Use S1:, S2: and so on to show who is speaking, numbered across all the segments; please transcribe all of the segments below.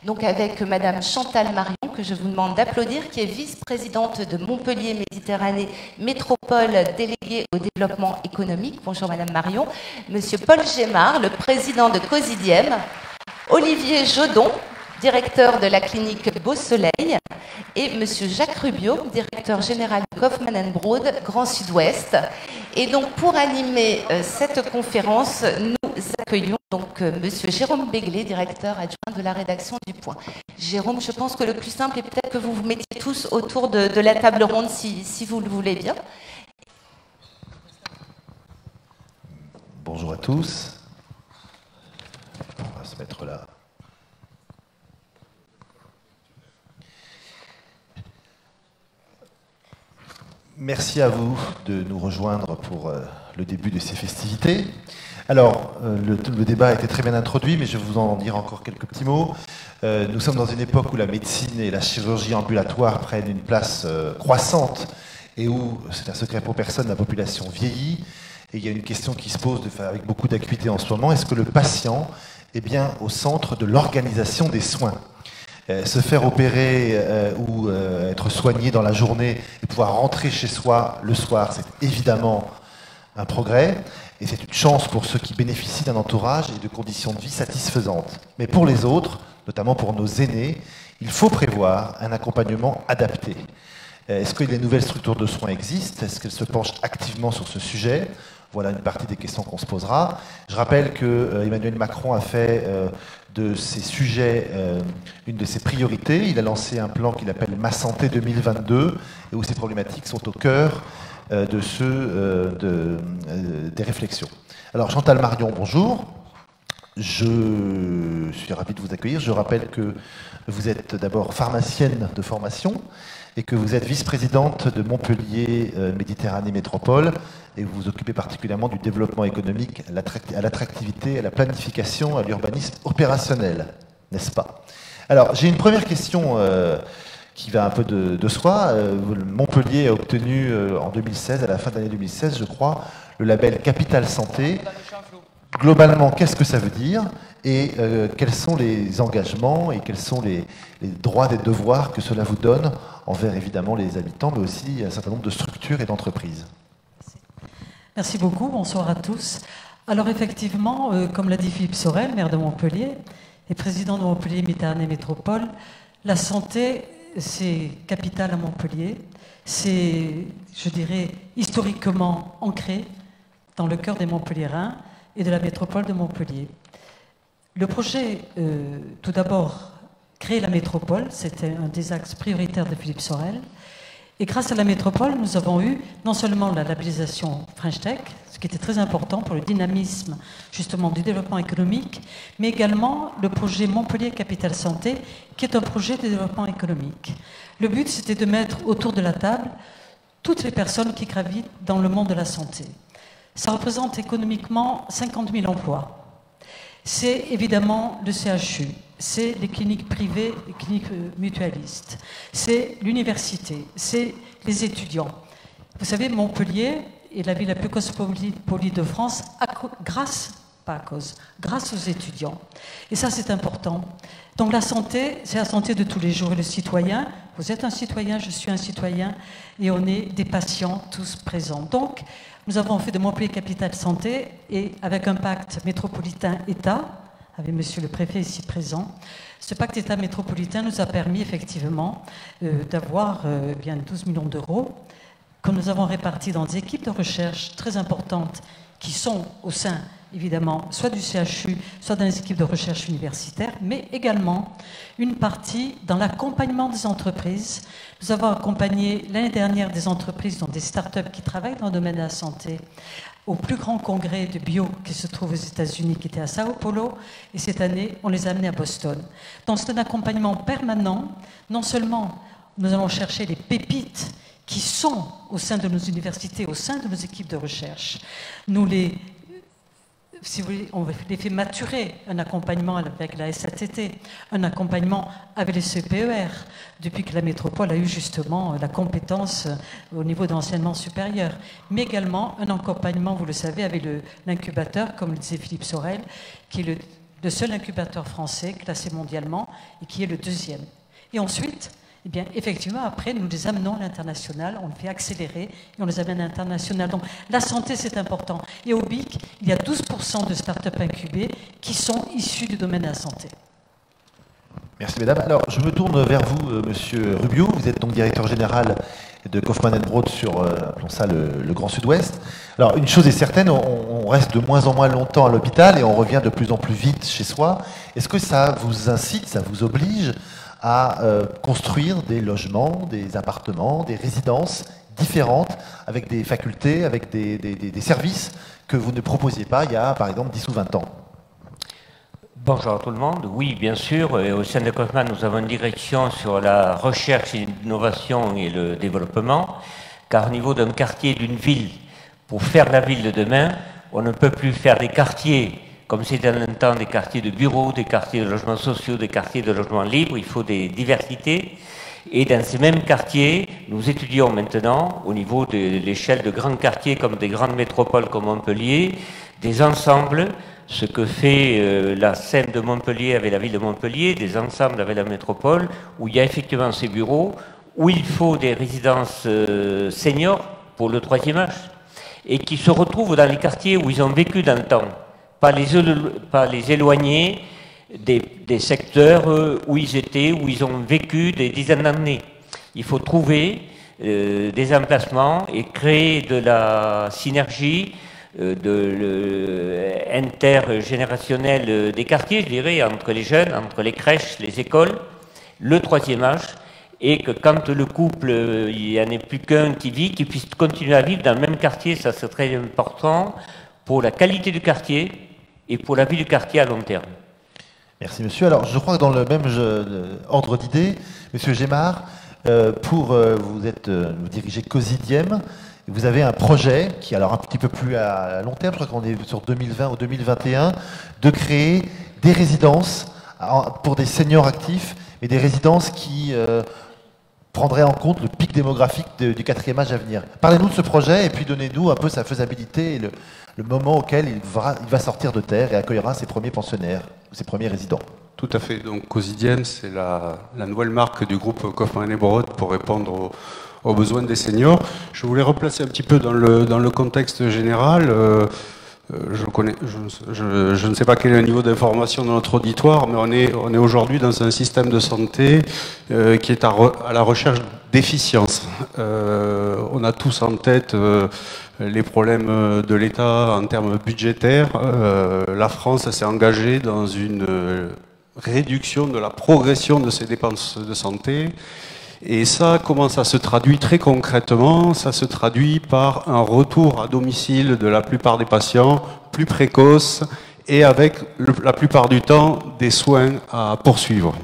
S1: donc avec Madame Chantal Marion, que je vous demande d'applaudir, qui est vice-présidente de Montpellier Méditerranée Métropole, déléguée au développement économique. Bonjour Madame Marion. Monsieur Paul Gémard, le président de Cosidiem. Olivier Jodon, directeur de la clinique Beau Soleil, et Monsieur Jacques Rubio, directeur général de Kaufmann & Broad, Grand Sud-Ouest. Et donc, pour animer cette conférence, nous accueillons donc Monsieur Jérôme Béglé, directeur adjoint de la rédaction du Point. Jérôme, je pense que le plus simple est peut-être que vous vous mettiez tous autour de la table ronde, si vous le voulez bien.
S2: Bonjour à tous. On va se mettre là. Merci à vous de nous rejoindre pour le début de ces festivités. Alors, le débat a été très bien introduit, mais je vais vous en dire encore quelques petits mots. Nous sommes dans une époque où la médecine et la chirurgie ambulatoire prennent une place croissante et où, c'est un secret pour personne, la population vieillit. Et il y a une question qui se pose avec beaucoup d'acuité en ce moment. Est-ce que le patient est bien au centre de l'organisation des soins ? Se faire opérer ou être soigné dans la journée et pouvoir rentrer chez soi le soir, c'est évidemment un progrès. Et c'est une chance pour ceux qui bénéficient d'un entourage et de conditions de vie satisfaisantes. Mais pour les autres, notamment pour nos aînés, il faut prévoir un accompagnement adapté. Est-ce que les nouvelles structures de soins existent? Est-ce qu'elles se penchent activement sur ce sujet? Voilà une partie des questions qu'on se posera. Je rappelle que Emmanuel Macron a fait de ces sujets une de ses priorités. Il a lancé un plan qu'il appelle Ma Santé 2022 et où ces problématiques sont au cœur des réflexions. Alors Chantal Marion, bonjour. Je suis ravi de vous accueillir. Je rappelle que vous êtes d'abord pharmacienne de formation et que vous êtes vice-présidente de Montpellier Méditerranée Métropole et vous vous occupez particulièrement du développement économique, à l'attractivité, à la planification, à l'urbanisme opérationnel, n'est-ce pas? Alors, j'ai une première question qui va un peu de soi. Montpellier a obtenu en 2016, à la fin de l'année 2016, je crois, le label Capital Santé. Globalement, qu'est-ce que ça veut dire et quels sont les engagements et quels sont les droits et devoirs que cela vous donne envers évidemment les habitants, mais aussi un certain nombre de structures et d'entreprises?
S3: Merci beaucoup, bonsoir à tous. Alors effectivement, comme l'a dit Philippe Sorel, maire de Montpellier et président de Montpellier Méditerranée Métropole, la santé, c'est capital à Montpellier. C'est, je dirais, historiquement ancré dans le cœur des Montpelliérains et de la métropole de Montpellier. Le projet, tout d'abord, créer la métropole, c'était un des axes prioritaires de Philippe Sorel. Et grâce à la métropole, nous avons eu non seulement la labellisation French Tech, ce qui était très important pour le dynamisme justement du développement économique, mais également le projet Montpellier Capital Santé, qui est un projet de développement économique. Le but, c'était de mettre autour de la table toutes les personnes qui gravitent dans le monde de la santé. Ça représente économiquement 50 000 emplois. C'est évidemment le CHU, c'est les cliniques privées, les cliniques mutualistes, c'est l'université, c'est les étudiants. Vous savez, Montpellier est la ville la plus cosmopolite de France grâce aux étudiants. Et ça, c'est important. Donc la santé, c'est la santé de tous les jours. Et le citoyen, vous êtes un citoyen, je suis un citoyen, et on est des patients tous présents. Donc, nous avons fait de Montpellier Capital Santé, et avec un pacte métropolitain-État, avec monsieur le préfet ici présent, ce pacte État métropolitain nous a permis effectivement d'avoir bien 12 millions d'euros que nous avons répartis dans des équipes de recherche très importantes qui sont au sein, évidemment, soit du CHU, soit dans les équipes de recherche universitaires, mais également une partie dans l'accompagnement des entreprises. Nous avons accompagné l'année dernière des entreprises, dont des start-up qui travaillent dans le domaine de la santé, au plus grand congrès de bio qui se trouve aux États-Unis, qui était à Sao Paulo, et cette année, on les a amenés à Boston. Donc c'est un accompagnement permanent. Non seulement nous allons chercher les pépites qui sont au sein de nos universités, au sein de nos équipes de recherche. Nous les, si vous voulez, on les fait maturer, un accompagnement avec la SATT, un accompagnement avec les CPER, depuis que la métropole a eu justement la compétence au niveau de l'enseignement supérieur, mais également un accompagnement, vous le savez, avec l'incubateur, comme le disait Philippe Sorel, qui est le seul incubateur français classé mondialement et qui est le 2e. Et ensuite, eh bien, effectivement, après, nous les amenons à l'international, on les fait accélérer et on les amène à l'international. Donc, la santé, c'est important. Et au BIC, il y a 12% de start-up incubées qui sont issus du domaine de la santé.
S2: Merci, mesdames. Alors, je me tourne vers vous, monsieur Rubio. Vous êtes donc directeur général de Kaufmann & Broad sur, appelons ça, le Grand Sud-Ouest. Alors, une chose est certaine, on reste de moins en moins longtemps à l'hôpital et on revient de plus en plus vite chez soi. Est-ce que ça vous incite, ça vous oblige à construire des logements, des appartements, des résidences différentes, avec des facultés, avec des services que vous ne proposiez pas il y a, par exemple, 10 ou 20 ans?
S4: Bonjour à tout le monde. Oui, bien sûr. Et au sein de Kaufmann, nous avons une direction sur la recherche et l'innovation et le développement. Car au niveau d'un quartier, d'une ville, pour faire la ville de demain, on ne peut plus faire des quartiers comme c'était dans un temps, des quartiers de bureaux, des quartiers de logements sociaux, des quartiers de logements libres. Il faut des diversités. Et dans ces mêmes quartiers, nous étudions maintenant, au niveau de l'échelle de grands quartiers comme des grandes métropoles comme Montpellier, des ensembles, ce que fait la SEM de Montpellier avec la ville de Montpellier, des ensembles avec la métropole, où il y a effectivement ces bureaux, où il faut des résidences seniors pour le 3e âge, et qui se retrouvent dans les quartiers où ils ont vécu dans le temps, pas les éloigner des secteurs où ils étaient, où ils ont vécu des dizaines d'années. Il faut trouver des emplacements et créer de la synergie intergénérationnelle des quartiers, je dirais, entre les jeunes, entre les crèches, les écoles, le 3e âge, et que quand le couple, il n'y en ait plus qu'un qui vit, qu'il puisse continuer à vivre dans le même quartier. Ça c'est très important pour la qualité du quartier et pour la vie du quartier à long terme.
S2: Merci monsieur. Alors je crois que dans le même ordre d'idées, monsieur Gémard, vous dirigez Cosidiem. Vous avez un projet qui est alors un petit peu plus à long terme, je crois qu'on est sur 2020 ou 2021, de créer des résidences pour des seniors actifs et des résidences qui prendraient en compte le pic démographique du 4e âge à venir. Parlez-nous de ce projet et puis donnez-nous un peu sa faisabilité et le moment auquel il va sortir de terre et accueillera ses premiers pensionnaires, ses premiers résidents.
S5: Tout à fait. Donc Cosidiem, c'est la nouvelle marque du groupe Kaufmann & Broad pour répondre aux besoins des seniors. Je voulais replacer un petit peu dans le contexte général. Je ne sais pas quel est le niveau d'information de notre auditoire, mais on est aujourd'hui dans un système de santé qui est à la recherche d'efficience. On a tous en tête les problèmes de l'État en termes budgétaires. La France s'est engagée dans une réduction de la progression de ses dépenses de santé. Et ça, comment ça se traduit très concrètement? Ça se traduit par un retour à domicile de la plupart des patients, plus précoce, et avec la plupart du temps des soins à poursuivre.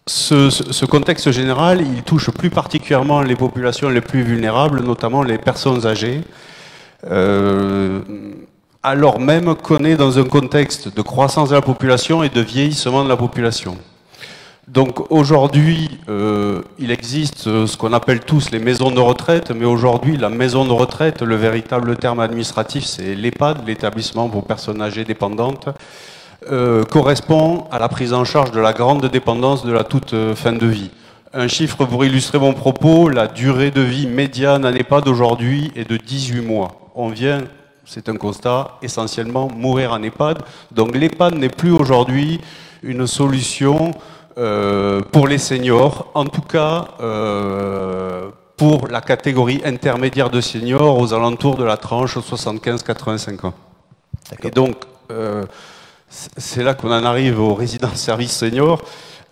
S5: Ce contexte général, il touche plus particulièrement les populations les plus vulnérables, notamment les personnes âgées, alors même qu'on est dans un contexte de croissance de la population et de vieillissement de la population. Donc aujourd'hui, il existe ce qu'on appelle tous les maisons de retraite, mais aujourd'hui, la maison de retraite, le véritable terme administratif, c'est l'EHPAD, l'établissement pour personnes âgées dépendantes, correspond à la prise en charge de la grande dépendance de la toute fin de vie. Un chiffre pour illustrer mon propos, la durée de vie médiane en EHPAD aujourd'hui est de 18 mois. On vient, c'est un constat, essentiellement mourir en EHPAD. Donc l'EHPAD n'est plus aujourd'hui une solution pour les seniors, en tout cas pour la catégorie intermédiaire de seniors aux alentours de la tranche 75-85 ans. Et donc, c'est là qu'on en arrive aux résidences services seniors.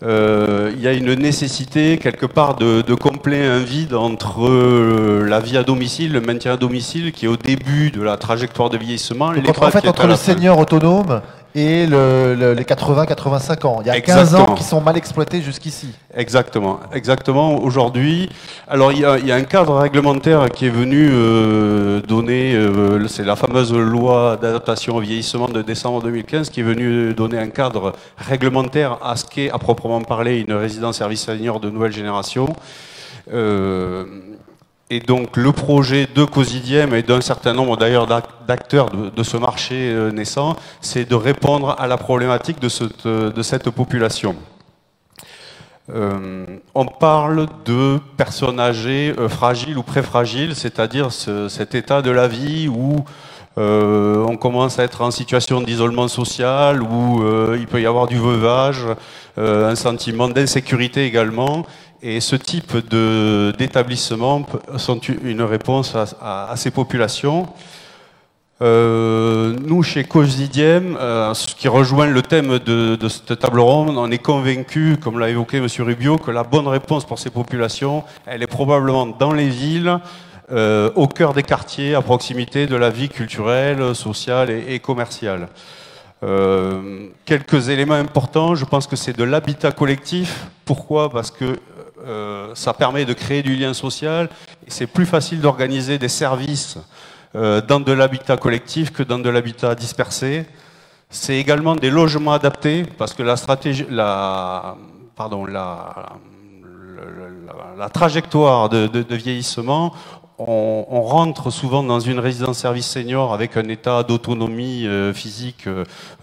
S5: Il y a une nécessité quelque part de combler un vide entre la vie à domicile, le maintien à domicile qui est au début de la trajectoire de vieillissement.
S2: En fait, entre le senior autonome et les 80-85 ans. Il y a 15 ans qui sont mal exploités jusqu'ici.
S5: Exactement. Exactement. Aujourd'hui, alors il y a un cadre réglementaire qui est venu donner, c'est la fameuse loi d'adaptation au vieillissement de décembre 2015 qui est venu donner un cadre réglementaire à ce qu'est à proprement parler une résidence service senior de nouvelle génération. Et Et donc le projet de Cosidiem et d'un certain nombre d'ailleurs d'acteurs de ce marché naissant, c'est de répondre à la problématique de cette population. On parle de personnes âgées fragiles ou préfragiles, c'est-à-dire cet état de la vie où on commence à être en situation d'isolement social, où il peut y avoir du veuvage, un sentiment d'insécurité également. Et ce type d'établissements sont une réponse à ces populations. Nous, chez Cosidiem, ce qui rejoint le thème de cette table ronde, on est convaincu, comme l'a évoqué M. Rubio, que la bonne réponse pour ces populations, elle est probablement dans les villes, au cœur des quartiers, à proximité de la vie culturelle, sociale et commerciale. Quelques éléments importants, je pense que c'est de l'habitat collectif. Pourquoi? Parce que ça permet de créer du lien social, et c'est plus facile d'organiser des services dans de l'habitat collectif que dans de l'habitat dispersé. C'est également des logements adaptés, parce que la trajectoire de vieillissement, on rentre souvent dans une résidence-service senior avec un état d'autonomie physique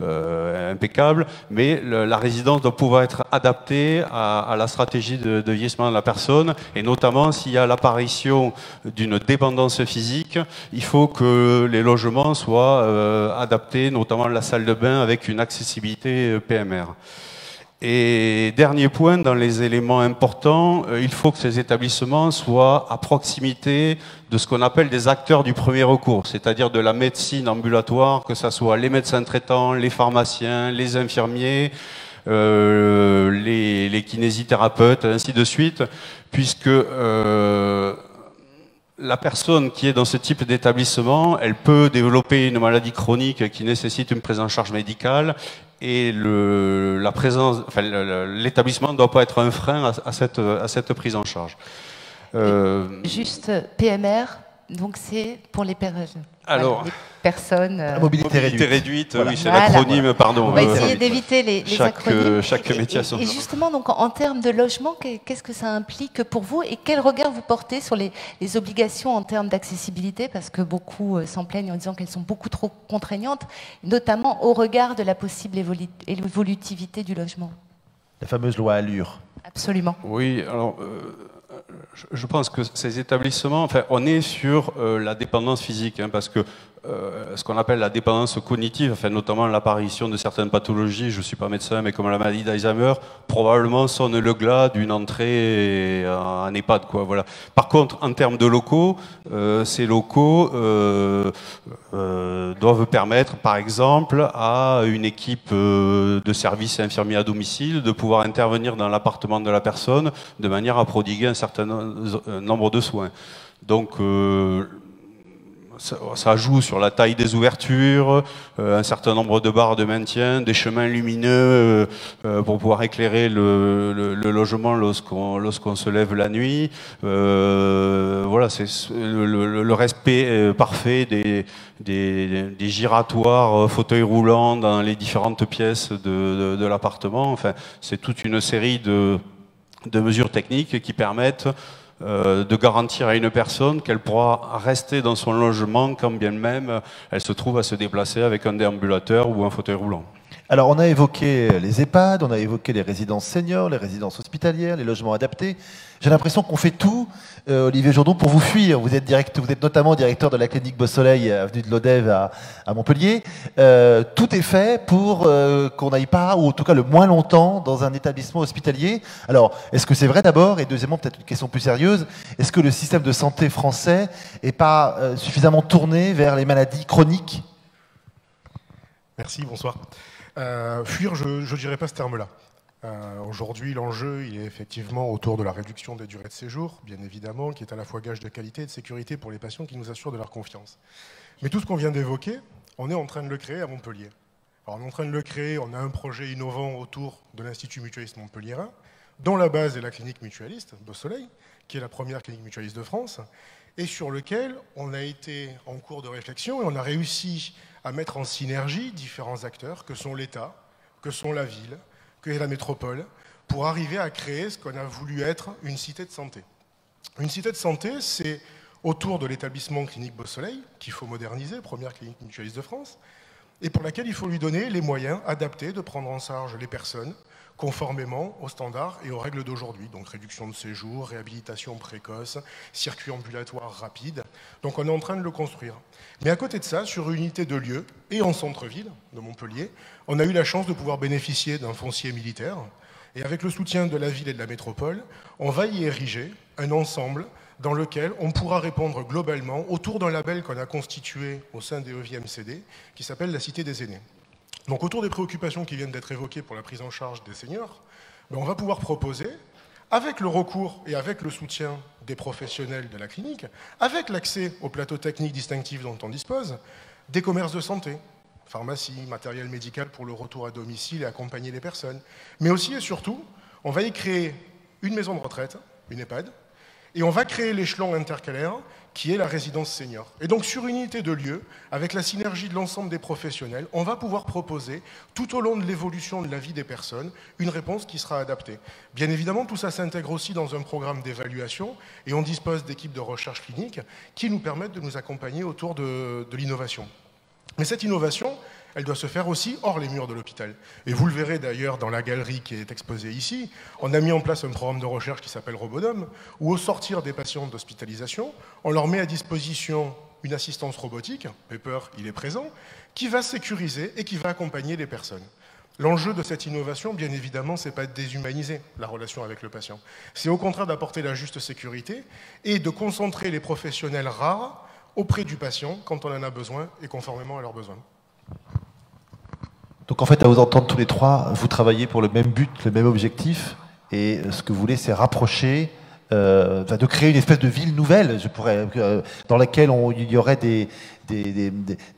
S5: impeccable, mais la résidence doit pouvoir être adaptée à la stratégie de vieillissement de la personne, et notamment s'il y a l'apparition d'une dépendance physique, il faut que les logements soient adaptés, notamment la salle de bain avec une accessibilité PMR. Et dernier point, dans les éléments importants, il faut que ces établissements soient à proximité de ce qu'on appelle des acteurs du premier recours, c'est-à-dire de la médecine ambulatoire, que ce soit les médecins traitants, les pharmaciens, les infirmiers, les kinésithérapeutes, ainsi de suite, puisque la personne qui est dans ce type d'établissement, elle peut développer une maladie chronique qui nécessite une prise en charge médicale, et l'établissement ne doit pas être un frein à cette prise en charge.
S1: Juste PMR, donc c'est pour les personnes.
S2: La mobilité réduite.
S5: Voilà. Oui, c'est l'acronyme, pardon.
S1: On va essayer d'éviter les acronymes.
S5: Chaque métier a son nom.
S1: Et justement, donc, en termes de logement, qu'est-ce que ça implique pour vous et quel regard vous portez sur les obligations en termes d'accessibilité? Parce que beaucoup s'en plaignent en disant qu'elles sont beaucoup trop contraignantes, notamment au regard de la possible évolutivité du logement.
S2: La fameuse loi Allure.
S1: Absolument.
S5: Oui, alors je pense que ces établissements, enfin, on est sur la dépendance physique, hein, parce que ce qu'on appelle la dépendance cognitive, enfin, notamment l'apparition de certaines pathologies, je ne suis pas médecin, mais comme la maladie d'Alzheimer, probablement sonne le glas d'une entrée en EHPAD, quoi, voilà. Par contre, en termes de locaux, ces locaux doivent permettre, par exemple, à une équipe de services infirmiers à domicile de pouvoir intervenir dans l'appartement de la personne de manière à prodiguer un certain nombre de soins. Donc, ça joue sur la taille des ouvertures, un certain nombre de barres de maintien, des chemins lumineux pour pouvoir éclairer le logement lorsqu'on se lève la nuit. Voilà, c'est le respect parfait des giratoires, fauteuils roulants dans les différentes pièces de l'appartement. Enfin, c'est toute une série de mesures techniques qui permettent de garantir à une personne qu'elle pourra rester dans son logement quand bien même elle se trouve à se déplacer avec un déambulateur ou un fauteuil roulant.
S2: Alors, on a évoqué les EHPAD, on a évoqué les résidences seniors, les résidences hospitalières, les logements adaptés. J'ai l'impression qu'on fait tout, Olivier Jourdon, pour vous fuir. Vous êtes notamment directeur de la clinique Beau Soleil, avenue de Lodève à Montpellier. Tout est fait pour qu'on n'aille pas, ou en tout cas le moins longtemps, dans un établissement hospitalier. Alors, est-ce que c'est vrai d'abord? Et deuxièmement, peut-être une question plus sérieuse, est-ce que le système de santé français n'est pas suffisamment tourné vers les maladies chroniques?
S6: Merci, bonsoir. Fuir, je ne dirais pas ce terme-là. Aujourd'hui, l'enjeu, il est effectivement autour de la réduction des durées de séjour, bien évidemment, qui est à la fois gage de qualité et de sécurité pour les patients qui nous assurent de leur confiance. Mais tout ce qu'on vient d'évoquer, on est en train de le créer à Montpellier. Alors, on est en train de le créer, on a un projet innovant autour de l'Institut mutualiste montpelliérain, dont la base est la clinique mutualiste Beau Soleil, qui est la première clinique mutualiste de France, et sur lequel on a été en cours de réflexion et on a réussi à mettre en synergie différents acteurs, que sont l'État, que sont la ville, que est la métropole, pour arriver à créer ce qu'on a voulu être une cité de santé. Une cité de santé, c'est autour de l'établissement clinique Beau-Soleil, qu'il faut moderniser, première clinique mutualiste de France, et pour laquelle il faut lui donner les moyens adaptés de prendre en charge les personnes conformément aux standards et aux règles d'aujourd'hui. Donc réduction de séjour, réhabilitation précoce, circuit ambulatoire rapide. Donc on est en train de le construire. Mais à côté de ça, sur une unité de lieu et en centre-ville de Montpellier, on a eu la chance de pouvoir bénéficier d'un foncier militaire. Et avec le soutien de la ville et de la métropole, on va y ériger un ensemble dans lequel on pourra répondre globalement autour d'un label qu'on a constitué au sein des EVMCD, qui s'appelle la Cité des Aînés. Donc autour des préoccupations qui viennent d'être évoquées pour la prise en charge des seniors, on va pouvoir proposer, avec le recours et avec le soutien des professionnels de la clinique, avec l'accès au plateau technique distinctif dont on dispose, des commerces de santé, pharmacie, matériel médical pour le retour à domicile et accompagner les personnes. Mais aussi et surtout, on va y créer une maison de retraite, une EHPAD, et on va créer l'échelon intercalaire qui est la résidence senior. Et donc sur une unité de lieu, avec la synergie de l'ensemble des professionnels, on va pouvoir proposer, tout au long de l'évolution de la vie des personnes, une réponse qui sera adaptée. Bien évidemment, tout ça s'intègre aussi dans un programme d'évaluation, et on dispose d'équipes de recherche clinique qui nous permettent de nous accompagner autour de l'innovation. Mais cette innovation, elle doit se faire aussi hors les murs de l'hôpital. Et vous le verrez d'ailleurs dans la galerie qui est exposée ici, on a mis en place un programme de recherche qui s'appelle Robodome, où au sortir des patients d'hospitalisation, on leur met à disposition une assistance robotique, Pepper, il est présent, qui va sécuriser et qui va accompagner les personnes. L'enjeu de cette innovation, bien évidemment, c'est pas de déshumaniser la relation avec le patient. C'est au contraire d'apporter la juste sécurité et de concentrer les professionnels rares auprès du patient quand on en a besoin et conformément à leurs besoins.
S2: Donc en fait, à vous entendre tous les trois, vous travaillez pour le même but, le même objectif, et ce que vous voulez, c'est rapprocher, de créer une espèce de ville nouvelle, dans laquelle il y aurait des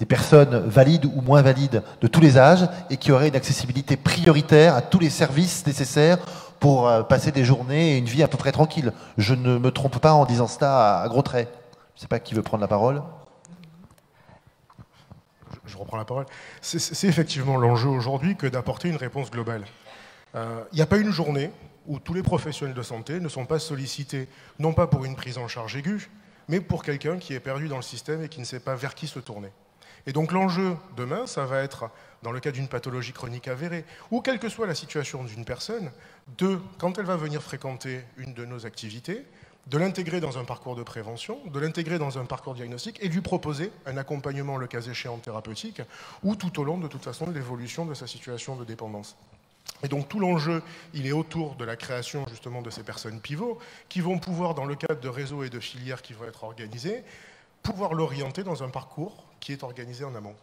S2: personnes valides ou moins valides de tous les âges, et qui aurait une accessibilité prioritaire à tous les services nécessaires pour passer des journées et une vie à peu près tranquille. Je ne me trompe pas en disant cela à gros traits. Je ne sais pas qui veut prendre la parole.
S6: Je reprends la parole. C'est effectivement l'enjeu aujourd'hui que d'apporter une réponse globale. Il n'y a pas une journée où tous les professionnels de santé ne sont pas sollicités, non pas pour une prise en charge aiguë, mais pour quelqu'un qui est perdu dans le système et qui ne sait pas vers qui se tourner. Et donc l'enjeu demain, ça va être, dans le cas d'une pathologie chronique avérée, ou quelle que soit la situation d'une personne, quand elle va venir fréquenter une de nos activités, de l'intégrer dans un parcours de prévention, de l'intégrer dans un parcours diagnostique et de lui proposer un accompagnement, le cas échéant thérapeutique, ou tout au long, de toute façon, de l'évolution de sa situation de dépendance. Et donc tout l'enjeu, il est autour de la création justement de ces personnes pivots qui vont pouvoir, dans le cadre de réseaux et de filières qui vont être organisés, pouvoir l'orienter dans un parcours qui est organisé en amont.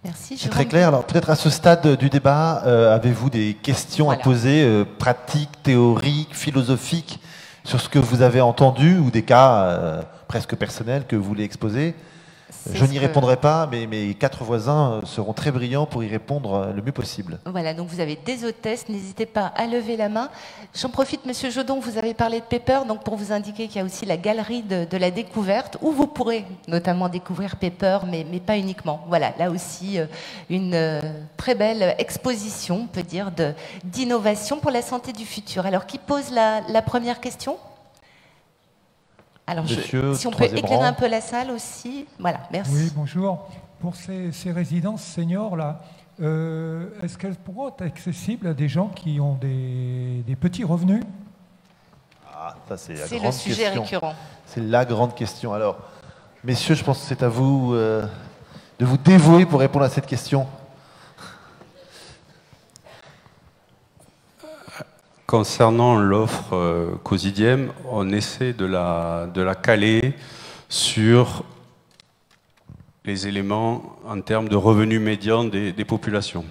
S1: Merci.
S2: C'est très clair. Alors peut-être à ce stade du débat, avez-vous des questions à poser, pratiques, théoriques, philosophiques, sur ce que vous avez entendu, ou des cas presque personnels que vous voulez exposer? Je n'y répondrai pas, mais mes 4 voisins seront très brillants pour y répondre le mieux possible.
S1: Voilà, donc vous avez des hôtesses, n'hésitez pas à lever la main. J'en profite, Monsieur Jodon, vous avez parlé de Pepper, donc pour vous indiquer qu'il y a aussi la galerie de la découverte, où vous pourrez notamment découvrir Pepper, mais pas uniquement. Voilà, là aussi, une très belle exposition, on peut dire, d'innovation pour la santé du futur. Alors, qui pose la première question ? Alors, si on peut éclairer un peu la salle aussi. Voilà, merci.
S7: Oui, bonjour. Pour ces résidences seniors-là, est-ce qu'elles pourront être accessibles à des gens qui ont des petits revenus?
S2: Ah, ça c'est la grande question.
S1: C'est le sujet récurrent.
S2: C'est la grande question. Alors, messieurs, je pense que c'est à vous de vous dévouer pour répondre à cette question.
S5: Concernant l'offre quotidienne, on essaie de la caler sur les éléments en termes de revenus médians des populations.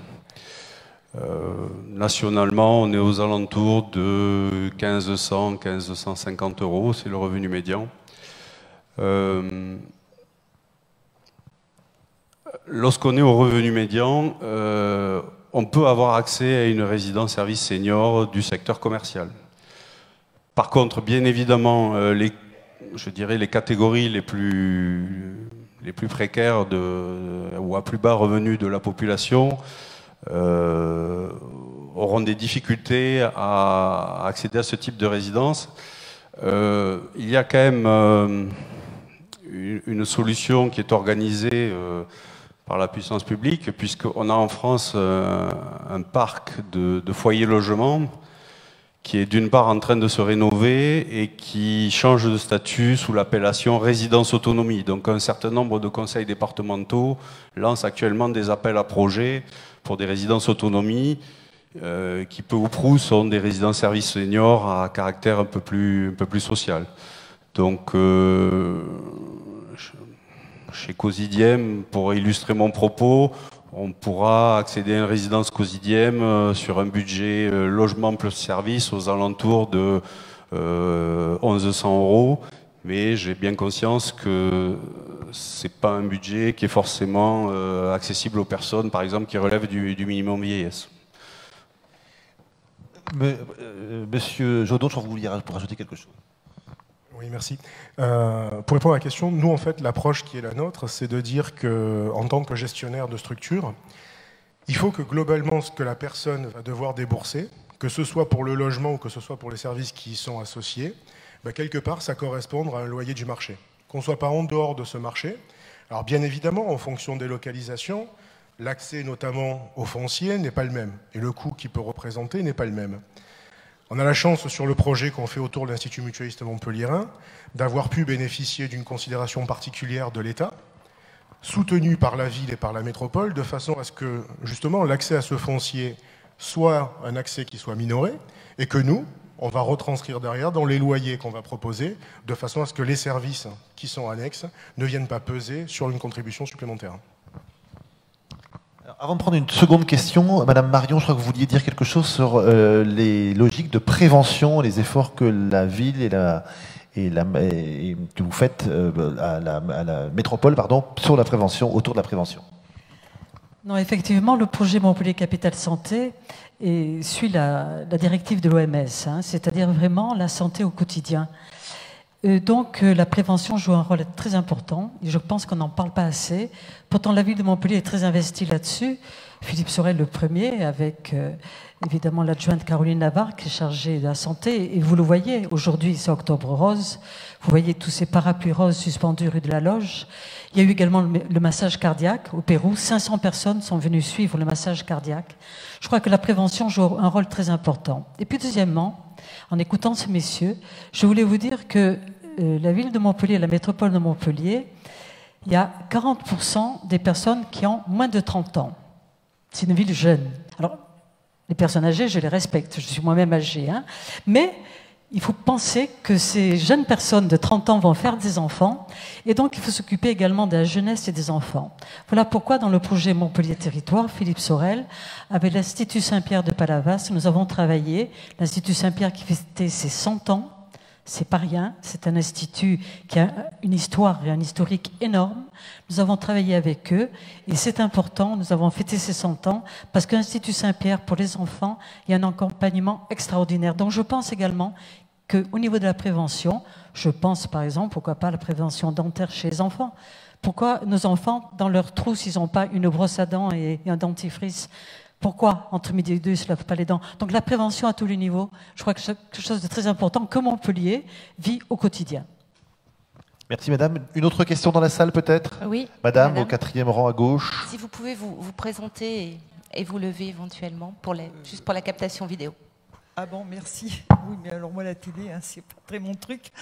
S5: Nationalement, on est aux alentours de 1500, 1550 euros, c'est le revenu médian. Lorsqu'on est au revenu médian, on peut avoir accès à une résidence service senior du secteur commercial. Par contre, bien évidemment, je dirais les catégories les plus précaires ou à plus bas revenus de la population auront des difficultés à accéder à ce type de résidence. Il y a quand même une solution qui est organisée par la puissance publique, puisqu'on a en France un parc de foyers logements qui est d'une part en train de se rénover et qui change de statut sous l'appellation résidence autonomie. Donc un certain nombre de conseils départementaux lancent actuellement des appels à projets pour des résidences autonomie qui peu ou prou sont des résidences services seniors à caractère un peu plus social. Donc chez Cosidiem, pour illustrer mon propos, on pourra accéder à une résidence Cosidiem sur un budget logement plus service aux alentours de 1100 €. Mais j'ai bien conscience que ce n'est pas un budget qui est forcément accessible aux personnes, par exemple, qui relèvent du minimum vieillesse.
S2: Monsieur Jodon, je crois que vous vouliez rajouter quelque chose.
S6: Oui, merci. Pour répondre à la question, nous, en fait, l'approche qui est la nôtre, c'est de dire qu'en tant que gestionnaire de structure, il faut que globalement, ce que la personne va devoir débourser, que ce soit pour le logement ou que ce soit pour les services qui y sont associés, quelque part, ça correspond à un loyer du marché. Qu'on ne soit pas en dehors de ce marché. Alors, bien évidemment, en fonction des localisations, l'accès notamment au foncier n'est pas le même. Et le coût qu'il peut représenter n'est pas le même. On a la chance, sur le projet qu'on fait autour de l'Institut mutualiste montpelliérain, d'avoir pu bénéficier d'une considération particulière de l'État, soutenue par la ville et par la métropole, de façon à ce que, justement, l'accès à ce foncier soit un accès qui soit minoré, et que nous, on va retranscrire derrière dans les loyers qu'on va proposer, de façon à ce que les services qui sont annexes ne viennent pas peser sur une contribution supplémentaire.
S2: Avant de prendre une seconde question, Madame Marion, je crois que vous vouliez dire quelque chose sur les logiques de prévention, les efforts que la ville et que vous faites à la métropole, sur la prévention, autour de la prévention.
S3: Non, effectivement, le projet Montpellier Capitale Santé suit la directive de l'OMS, c'est-à-dire vraiment la santé au quotidien. Donc la prévention joue un rôle très important et je pense qu'on n'en parle pas assez. Pourtant la ville de Montpellier est très investie là-dessus. Philippe Sorel le premier, avec évidemment l'adjointe Caroline Navarre qui est chargée de la santé. Et vous le voyez, aujourd'hui c'est Octobre Rose. Vous voyez tous ces parapluies roses suspendus rue de la Loge. Il y a eu également le massage cardiaque au Pérou. 500 personnes sont venues suivre le massage cardiaque. Je crois que la prévention joue un rôle très important. Et puis deuxièmement, en écoutant ces messieurs, je voulais vous dire que la ville de Montpellier, la métropole de Montpellier, il y a 40% des personnes qui ont moins de 30 ans. C'est une ville jeune. Alors, les personnes âgées, je les respecte, je suis moi-même âgée. Mais il faut penser que ces jeunes personnes de 30 ans vont faire des enfants, et donc il faut s'occuper également de la jeunesse et des enfants. Voilà pourquoi dans le projet Montpellier Territoire, Philippe Sorel, avec l'Institut Saint-Pierre de Palavas, nous avons travaillé, l'Institut Saint-Pierre qui fêtait ses 100 ans, c'est pas rien, c'est un institut qui a une histoire et un historique énorme. Nous avons travaillé avec eux et c'est important, nous avons fêté ces 100 ans parce que l'Institut Saint-Pierre, pour les enfants, il y a un accompagnement extraordinaire. Donc je pense également qu'au niveau de la prévention, je pense par exemple, pourquoi pas la prévention dentaire chez les enfants. Pourquoi nos enfants, dans leur trousse, ils n'ont pas une brosse à dents et un dentifrice ? Pourquoi, entre midi et deux, ils ne se lavent pas les dents? Donc la prévention à tous les niveaux, je crois que c'est quelque chose de très important que Montpellier vit au quotidien.
S2: Merci Madame. Une autre question dans la salle peut-être?
S1: Oui.
S2: Madame, au 4e rang à gauche.
S1: Si vous pouvez vous présenter et vous lever éventuellement, juste pour la captation vidéo.
S8: Ah bon, merci. Oui, mais alors moi, la télé, c'est pas très mon truc.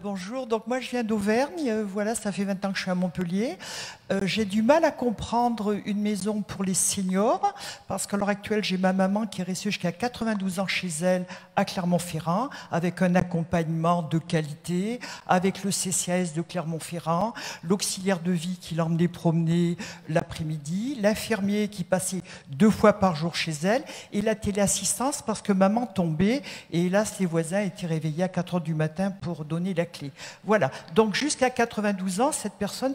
S8: Bonjour, donc moi, je viens d'Auvergne. Voilà, ça fait 20 ans que je suis à Montpellier. J'ai du mal à comprendre une maison pour les seniors, parce qu'à l'heure actuelle, j'ai ma maman qui est restée jusqu'à 92 ans chez elle à Clermont-Ferrand, avec un accompagnement de qualité, avec le CCAS de Clermont-Ferrand, l'auxiliaire de vie qui l'emmenait promener l'après-midi, l'infirmier qui passait 2 fois par jour chez elle, et la téléassistance, parce que maman tombait, et hélas, les voisins étaient réveillés à 4 h du matin pour donner la clé. Voilà. Donc, jusqu'à 92 ans, cette personne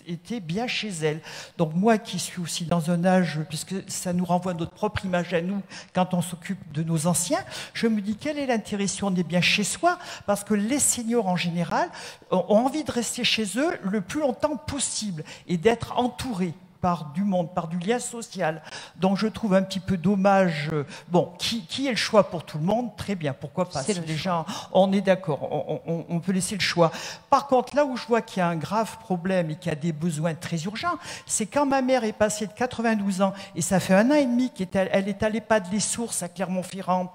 S8: était bien chez elle. Donc, moi qui suis aussi dans un âge, puisque ça nous renvoie notre propre image à nous quand on s'occupe de nos anciens, je me dis quel est l'intérêt si on est bien chez soi, parce que les seniors en général ont envie de rester chez eux le plus longtemps possible et d'être entourés. par du monde, par du lien social. Donc je trouve un petit peu dommage. Bon, qui est le choix pour tout le monde? Très bien, pourquoi pas? Si les gens, on est d'accord, on peut laisser le choix. Par contre, là où je vois qu'il y a un grave problème et qu'il y a des besoins très urgents, c'est quand ma mère est passée de 92 ans, et ça fait 1 an et demi qu'elle est à l'EHPAD Les Sources à Clermont-Ferrand.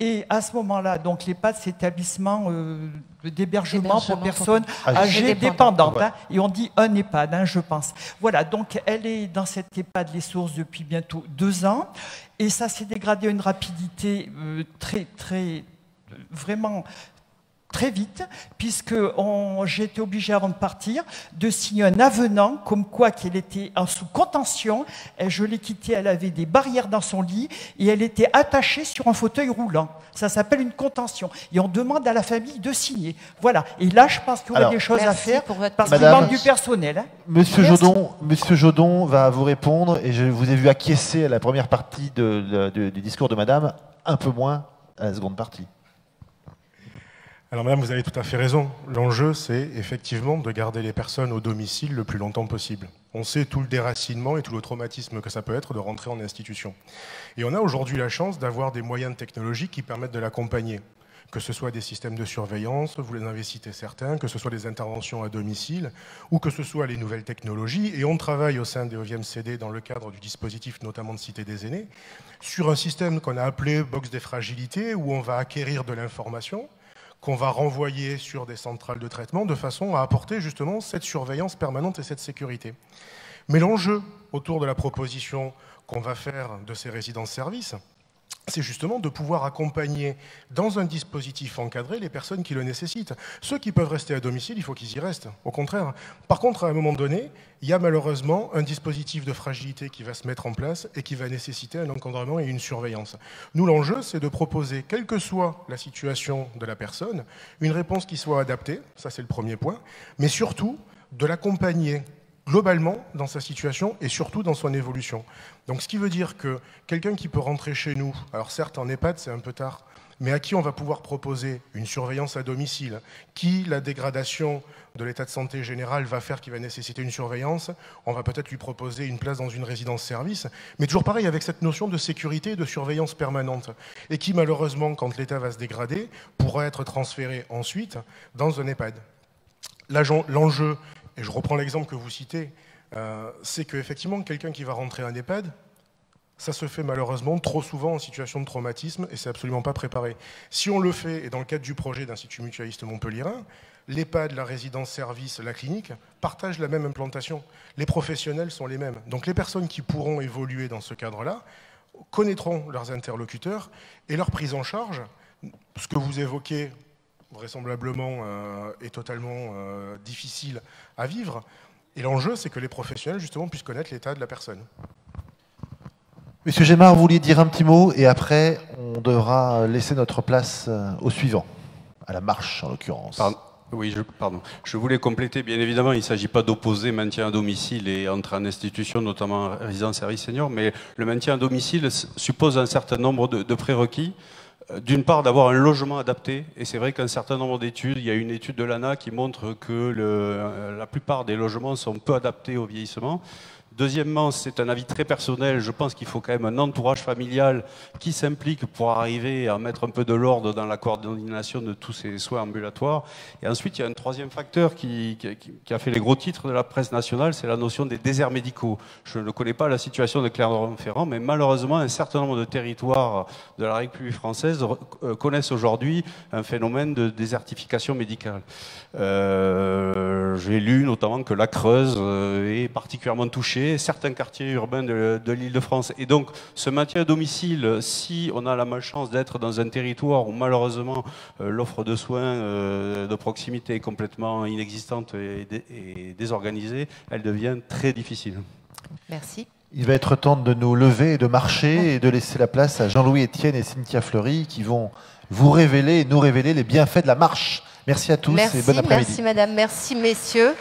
S8: Et à ce moment-là, donc l'EHPAD, c'est établissement d'hébergement pour personnes âgées dépendantes. Hein, et on dit un EHPAD, hein, je pense. Voilà, donc elle est dans cette EHPAD Les Sources depuis bientôt 2 ans. Et ça s'est dégradé à une rapidité vraiment très vite, puisque j'ai été obligée, avant de partir, de signer un avenant comme quoi qu'elle était en sous contention. Et je l'ai quittée, elle avait des barrières dans son lit et elle était attachée sur un fauteuil roulant. Ça s'appelle une contention. Et on demande à la famille de signer. Voilà. Et là, je pense qu'il y aurait des choses à faire parce qu'il manque du personnel. Hein.
S2: Monsieur Jodon va vous répondre, et je vous ai vu acquiescer à la première partie du discours de Madame, un peu moins à la seconde partie.
S6: Alors madame, vous avez tout à fait raison. L'enjeu, c'est effectivement de garder les personnes au domicile le plus longtemps possible. On sait tout le déracinement et tout le traumatisme que ça peut être de rentrer en institution. Et on a aujourd'hui la chance d'avoir des moyens technologiques qui permettent de l'accompagner. Que ce soit des systèmes de surveillance, vous les avez cités certains, que ce soit des interventions à domicile, ou que ce soit les nouvelles technologies. Et on travaille au sein des OVMCD, dans le cadre du dispositif notamment de Cité des aînés, sur un système qu'on a appelé box des fragilités, où on va acquérir de l'information, qu'on va renvoyer sur des centrales de traitement de façon à apporter justement cette surveillance permanente et cette sécurité. Mais l'enjeu autour de la proposition qu'on va faire de ces résidences-services, c'est justement de pouvoir accompagner dans un dispositif encadré les personnes qui le nécessitent. Ceux qui peuvent rester à domicile, il faut qu'ils y restent, au contraire. Par contre, à un moment donné, il y a malheureusement un dispositif de fragilité qui va se mettre en place et qui va nécessiter un encadrement et une surveillance. Nous, l'enjeu, c'est de proposer, quelle que soit la situation de la personne, une réponse qui soit adaptée, ça c'est le premier point, mais surtout de l'accompagner globalement dans sa situation et surtout dans son évolution. Donc ce qui veut dire que quelqu'un qui peut rentrer chez nous, alors certes en EHPAD c'est un peu tard, mais à qui on va pouvoir proposer une surveillance à domicile, qui la dégradation de l'état de santé général va faire qu'il va nécessiter une surveillance, on va peut-être lui proposer une place dans une résidence-service, mais toujours pareil avec cette notion de sécurité et de surveillance permanente, et qui malheureusement, quand l'état va se dégrader, pourra être transféré ensuite dans un EHPAD. L'enjeu, et je reprends l'exemple que vous citez, c'est qu'effectivement, quelqu'un qui va rentrer en EHPAD, ça se fait malheureusement trop souvent en situation de traumatisme et c'est absolument pas préparé. Si on le fait, et dans le cadre du projet d'Institut Mutualiste Montpellierin, l'EHPAD, la résidence-service, la clinique partagent la même implantation. Les professionnels sont les mêmes. Donc les personnes qui pourront évoluer dans ce cadre-là connaîtront leurs interlocuteurs et leur prise en charge, ce que vous évoquez vraisemblablement est totalement difficile à vivre. Et l'enjeu, c'est que les professionnels, justement, puissent connaître l'état de la personne.
S2: Monsieur Gémard, vous vouliez dire un petit mot, et après, on devra laisser notre place au suivant, à la marche, en l'occurrence.
S5: Oui, pardon. Je voulais compléter, bien évidemment, il ne s'agit pas d'opposer maintien à domicile et entrée en institution, notamment résidence service senior, mais le maintien à domicile suppose un certain nombre de prérequis. D'une part, d'avoir un logement adapté, et c'est vrai qu'un certain nombre d'études, il y a une étude de l'ANA qui montre que la plupart des logements sont peu adaptés au vieillissement. Deuxièmement, c'est un avis très personnel, je pense qu'il faut quand même un entourage familial qui s'implique pour arriver à mettre un peu de l'ordre dans la coordination de tous ces soins ambulatoires. Et ensuite, il y a un troisième facteur qui a fait les gros titres de la presse nationale, c'est la notion des déserts médicaux. Je ne connais pas la situation de Clermont-Ferrand, mais malheureusement, un certain nombre de territoires de la République française connaissent aujourd'hui un phénomène de désertification médicale. J'ai lu notamment que la Creuse est particulièrement touchée, certains quartiers urbains de l'Île-de-France. Et donc, ce maintien à domicile, si on a la malchance d'être dans un territoire où malheureusement l'offre de soins de proximité est complètement inexistante et désorganisée, elle devient très difficile.
S1: Merci.
S2: Il va être temps de nous lever et de marcher et de laisser la place à Jean-Louis Etienne et Cynthia Fleury qui vont vous révéler et nous révéler les bienfaits de la marche. Merci à tous et bon après-midi.
S1: Merci madame, merci messieurs.